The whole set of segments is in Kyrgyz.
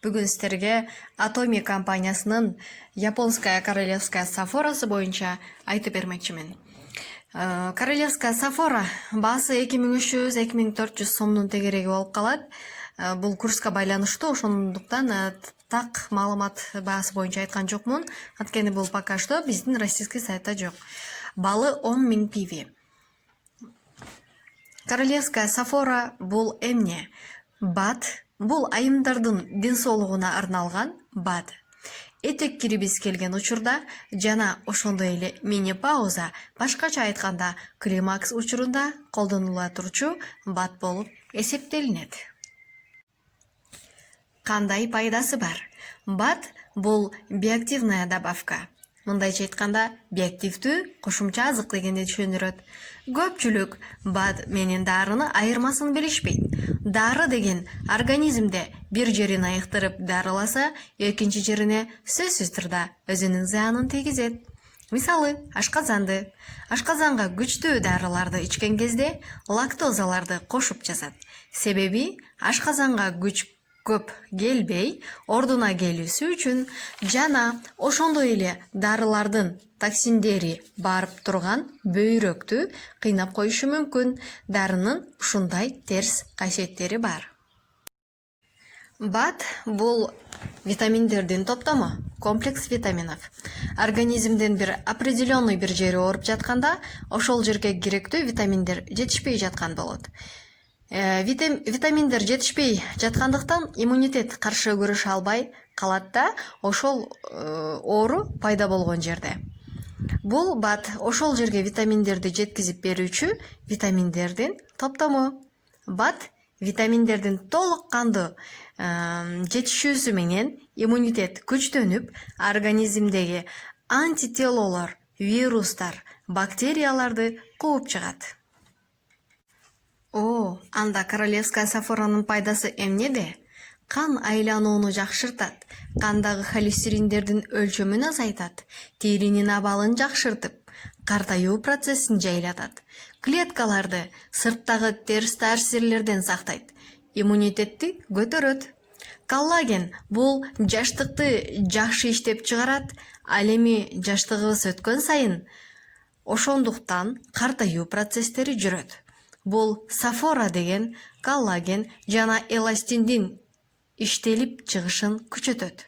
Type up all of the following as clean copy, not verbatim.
Бүгін сіздерге Atomy компаниясының японская королевская сафорасы бойынша айтып бермекчимин. Королевская сафора баасы 2300-2400 сомдун тегереги болуп калат. Бул курска байланыштуу, ошондуктан так маалымат баасы боюнча айткан жокмун. Анткени бул пока что биздин российский сайтта жок. Балы 10 000 пиви. Королевская сафора бул эмне? БАД бул айымдардын ден соолугуна арналган БАД. Этек кирибиз келген учурда жана ошондой эле менопауза, башкача айтканда климакс учурунда колдонула турчу БАД болуп эсептелинет. Кандай пайдасы бар? БАД бул биоактивная добавка. Мындайча айтканда биоактивдүү кошумча азык дегенди түшүндүрөт. Көпчүлүк БАД менен дарыны айырмасын билишпейт. Дары деген организмде бир жерин айыктырып дарыласа, экинчи жерине сөзсүз турда өзүнүн зыянын тийгизет. Мисалы, ашказанга күчтүү дарыларды ичкен кезде лактозаларды кошуп жазат. Себеби ашказанга күч көп келбей, ордуна келүүсү үчүн жана ошондой эле дарылардын токсиндери барып турган бөйрөктү кыйнап коюшу мүмкүн. Дарынын ушундай терс касиеттери бар. БАД бул витаминдердин топтому, комплекс витаминов. Организмдин бир определенный бир жери ооруп жатканда, ошол жерге керектүү витаминдер жетишпей жаткан болот. Витаминдер жетишпей жаткандыктан иммунитет каршы күрөшө албай калат да, ошол оору пайда болгон жерде. Бул БАД ошол жерге витаминдерди жеткизип берүүчү витаминдердин топтому. БАД витаминдердин толук кандуу жетишүүсү менен иммунитет күчтөнүп, организмдеги антителолор, вирустар, бактерияларды кууп чыгат. Анда королевская сафоранын пайдасы эмнеде? Кан айланууну жакшыртат, кандагы холестериндердин өлчөмүн азайтат, теринин абалын жакшыртып, картаюу процессин жайлатат, клеткаларды сырттагы терс таасирлерден сактайт, иммунитетти көтөрөт. Коллаген бул жаштыкты жакшы иштеп чыгарат, ал эми жаштыгыбыз өткөн сайын ошондуктан картаюу процесстери жүрөт. Бул сафора деген коллаген жана эластиндин иштелип чыгышын күчөтөт.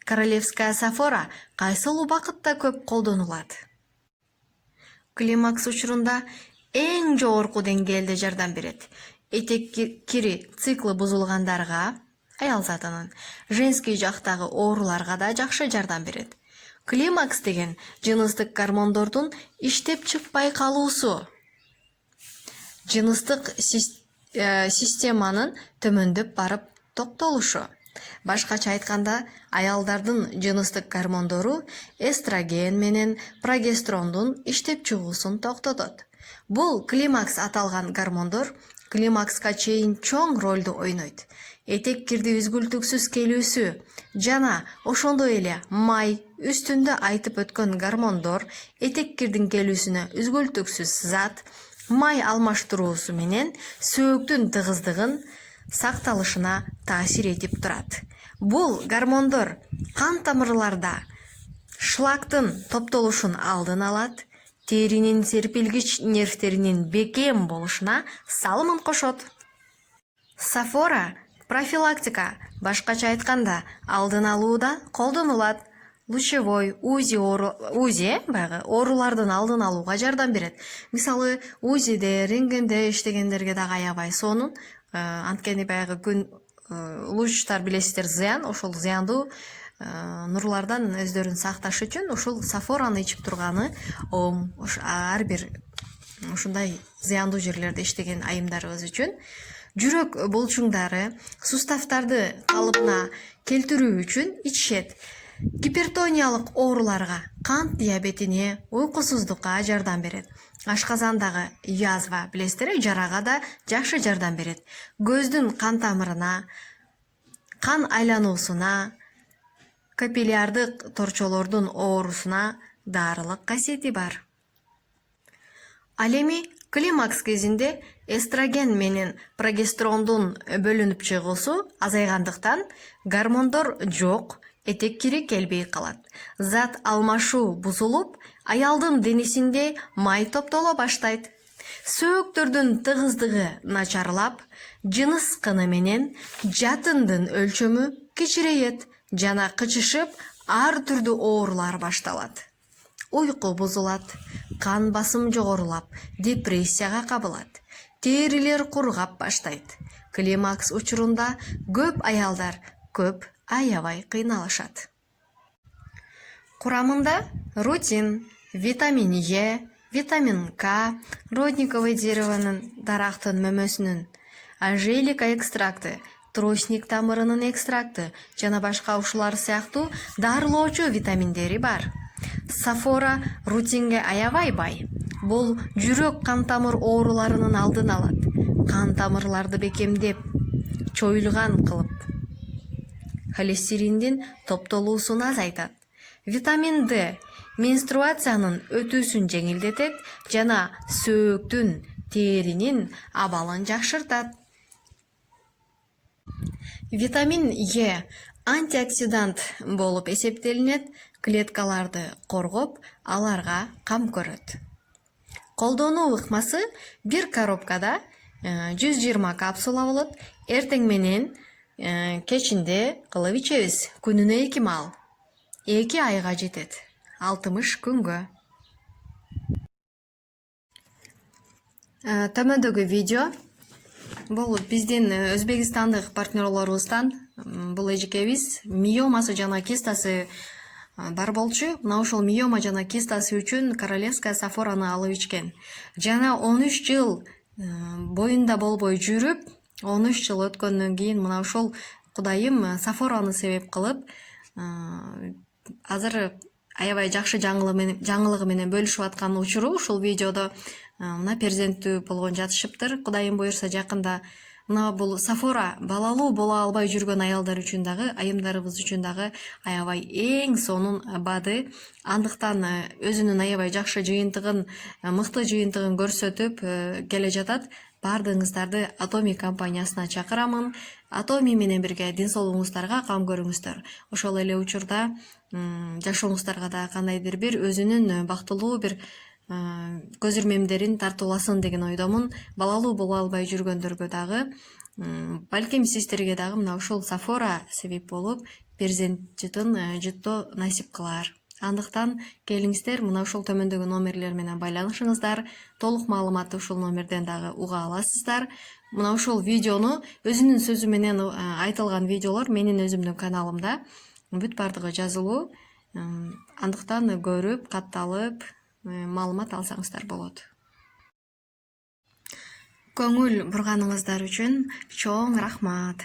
Королевская сафора кайсыл убакытта көп колдонулат? Климакс учурунда эң жогорку деңгээлде жардам берет. Этек кири циклы бузулгандарга, аял затынын, женский жактагы ооруларга да жакшы жардам берет. Климакс деген жыныстык гормондордун иштеп чыкпай калуусу, жыныстык системанын төмөндөп барып токтолушу. Башкача айтканда, аялдардын жыныстык гормондору эстроген менен прогестерондун иштеп чыгуусун токтотот. Бул климакс аталган гормондор климакска чейин чоң ролду ойнойт. Этек кирди үзгүлтүксүз келүүсү жана ошондой эле май үстүндө айтып өткөн гормондор этек кирдин келүүсүнө үзгүлтүксүз зат, май алмаштыруусу менен сөөктүн тыгыздыгын сакталышына таасир этип турат. Бул гормондор кан тамырларда шлактын топтолушун алдын алат, теринин серпилгич нервтеринин бекем болушуна салымын кошот. Сафора профилактика, башкача айтканда алдын алууда колдонулат. Лучевой УЗИ оорулардын алдын алууга жардам берет. Мисалы, УЗИде, рентгенде иштегендерге дагы аябай сонун. Анткени баягы күн лучтар билесиздер зыян, ошол зыяндуу нурлардан өздөрүн сакташ үчүн ушул сафораны ичип турганы ар бир ушундай зыяндуу жерлерде иштеген айымдарыбыз үчүн. Жүрөк булчуңдары, суставтарды калыбына келтирүү үчүн ичишет. Гипертониялык ооруларга, кант диабетине, уйкусуздукка жардам берет. Ашказандагы язва, билесиздер, жарага да жакшы жардам берет. Көздүн кан тамырына, кан айлануусуна, капиллярдык торчолордун оорусуна дарылык касиети бар. Ал эми климакс кезинде эстроген менен прогестерондун бөлүнүп чыгуусу азайгандыктан гормондор жок, этек кири келбей калат. Зат алмашуу бузулуп, аялдын денесинде май топтоло баштайт. Сөөктөрдүн тыгыздыгы начарлап, жыныс каны менен жатындын өлчөмү кичирейет жана кычышып, ар түрдүү оорулар башталат. Уйку бузулат, кан басым жогорулап, депрессияга кабылат, терилер кургап баштайт. Климакс учурунда көп аялдар көп аябай кыйналышат. Курамында рутин, витамин Е, витамин К, родниковый деревонун дарактын мөмөсүнүн, ажелика экстракты, тростник тамырынын экстракты жана башка ушулар сыяктуу дарылоочу витаминдери бар. Сафора рутинге аябай бай. Бул жүрөк кан тамыр ооруларынын алдын алат. Кан тамырларды бекемдеп, чоюлган кылып, холестериндин топтолуусун азайтат. Витамин D менструациянын өтүүсүн жеңилдетет жана сөөктүн, теринин абалын жакшыртат. Витамин Е антиоксидант болуп эсептелинет, клеткаларды коргоп, аларга кам көрөт. Колдонуу ыкмасы бир коробкада 120 капсула болот. Эртең менен кечинде кылып ичебиз. Күнүнө 2 маал. 2 айга жетет. 60 күнгө. Төмөндөгү видео бул биздин өзбекстандык партнерлорубуздан бул эжекебиз миомасы жана кистасы бар болчу. Мына ошол миома жана кистасы үчүн королевская сафораны алып ичкен. Жана 13 жыл боюнда болбой жүрүп, 13 жыл өткөндөн кийин мына ошол кудайым сафораны себеп кылып, азыр аябай жакшы жаңылыгы менен бөлүшүп аткан учуру ушул видеодо мына перзенттүү болгон жатышыптыр. Кудайым буюрса жакында мына бул сафора балалуу боло албай жүргөн аялдар үчүн дагы, айымдарыбыз үчүн дагы аябай эң сонун БАДы. Андыктан өзүнүн аябай жакшы жыйынтыгын, мыкты жыйынтыгын көрсөтүп келе жатат. Бардыгыңыздарды Atomy компаниясына чакырамын. Atomy менен бирге ден соолугуңуздарга кам көрүңүздөр. Ошол эле учурда жашооңуздарга да кандайдыр бир өзүнүн бактылуу бир көз ирмемдерин тартууласын деген ойдомун. Балалуу боло албай жүргөндөргө дагы, балким сиздерге дагы мына ушул сафора себеп болуп, перзент жыттоо насип кылар. Андыктан келиңиздер, мына ушул төмөндөгү номерлер менен байланышыңыздар. Толук маалыматты ушул номерден дагы уга аласыздар. Мына ушул видеону өзүнүн сөзү менен айтылган видеолор менин өзүмдүн каналымда бүт бардыгы жазылуу. Андыктан көрүп, катталып, маалымат алсаңыздар болот. Көңүл бурганыңыздар үчүн чоң рахмат.